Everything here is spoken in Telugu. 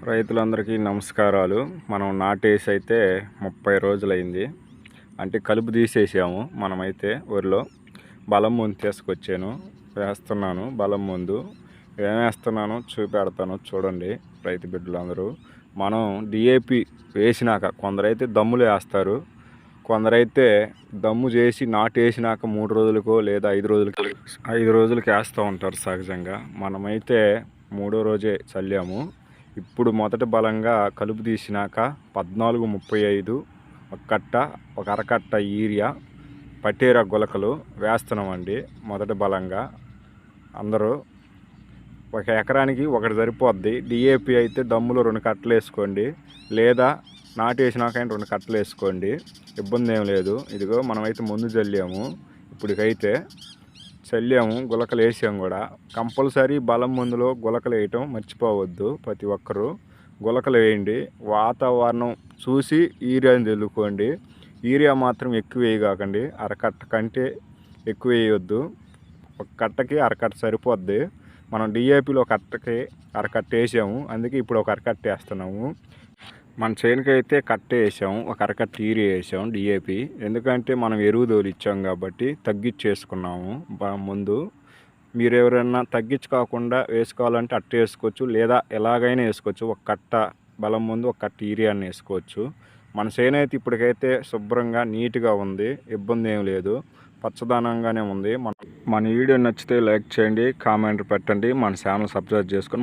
రైతులందరికీ నమస్కారాలు. మనం నాటేసి అయితే 30 రోజులైంది. అంటే కలుపు తీసేసాము. మనమైతే వరిలో బలం ముందు తీసుకొచ్చాను, వేస్తున్నాను. బలం ముందు ఏమేస్తున్నానో చూపెడతాను చూడండి రైతు బిడ్డలందరూ. మనం డిఏపి వేసినాక కొందరైతే దమ్ములు వేస్తారు, కొందరైతే దమ్ము చేసి నాటేసినాక 3 రోజులకో లేదా 5 రోజులకి వేస్తూ ఉంటారు సహజంగా. మనమైతే 3వ రోజే చల్లాము. ఇప్పుడు మొదటి బలంగా కలుపు తీసినాక 14:35 ఒక కట్ట, ఒక అరకట్ట యూరియా పటేరా గులకలు వేస్తున్నామండి. మొదటి బలంగా అందరూ ఒక ఎకరానికి ఒకటి సరిపోద్ది. డిఏపి అయితే దమ్ములో 2 కట్టలు వేసుకోండి, లేదా నాటేసినాక 2 కట్టలు వేసుకోండి, ఇబ్బంది ఏం లేదు. ఇదిగో మనమైతే ముందు చల్లాము, ఇప్పటికైతే చల్లాము, గులకలు వేసాము కూడా. కంపల్సరీ బలం మందులో గులకలు వేయటం మర్చిపోవద్దు. ప్రతి ఒక్కరూ గులకలు వేయండి. వాతావరణం చూసి యూరియాని చల్లుకోండి. యూరియా మాత్రం ఎక్కువ వేయకండి, అరకట్ట కంటే ఎక్కువ వేయొద్దు. ఒక కట్టకి అరకట్ట సరిపోద్ది. మనం డిఏపిలో కట్టకి అరకట్ట వేసాము, అందుకే ఇప్పుడు ఒక అరకట్ట వేస్తున్నాము. మన చేనుకి అయితే కట్ట వేసాము, ఒక అరకట్ట యూరియా వేసాము డిఏపి. ఎందుకంటే మనం ఎరువు తోలు ఇచ్చాం కాబట్టి తగ్గించేసుకున్నాము. ముందు మీరు ఎవరైనా తగ్గించుకోకుండా వేసుకోవాలంటే అట్ట వేసుకోవచ్చు, లేదా ఎలాగైనా వేసుకోవచ్చు. ఒక కట్ట బలం ముందు ఒక కట్ట యూరియాని వేసుకోవచ్చు. మన చేను అయితే ఇప్పటికైతే శుభ్రంగా నీట్గా ఉంది, ఇబ్బంది ఏం లేదు, పచ్చదనంగానే ఉంది. మన వీడియో నచ్చితే లైక్ చేయండి, కామెంట్ పెట్టండి, మన ఛానల్ సబ్స్క్రైబ్ చేసుకొని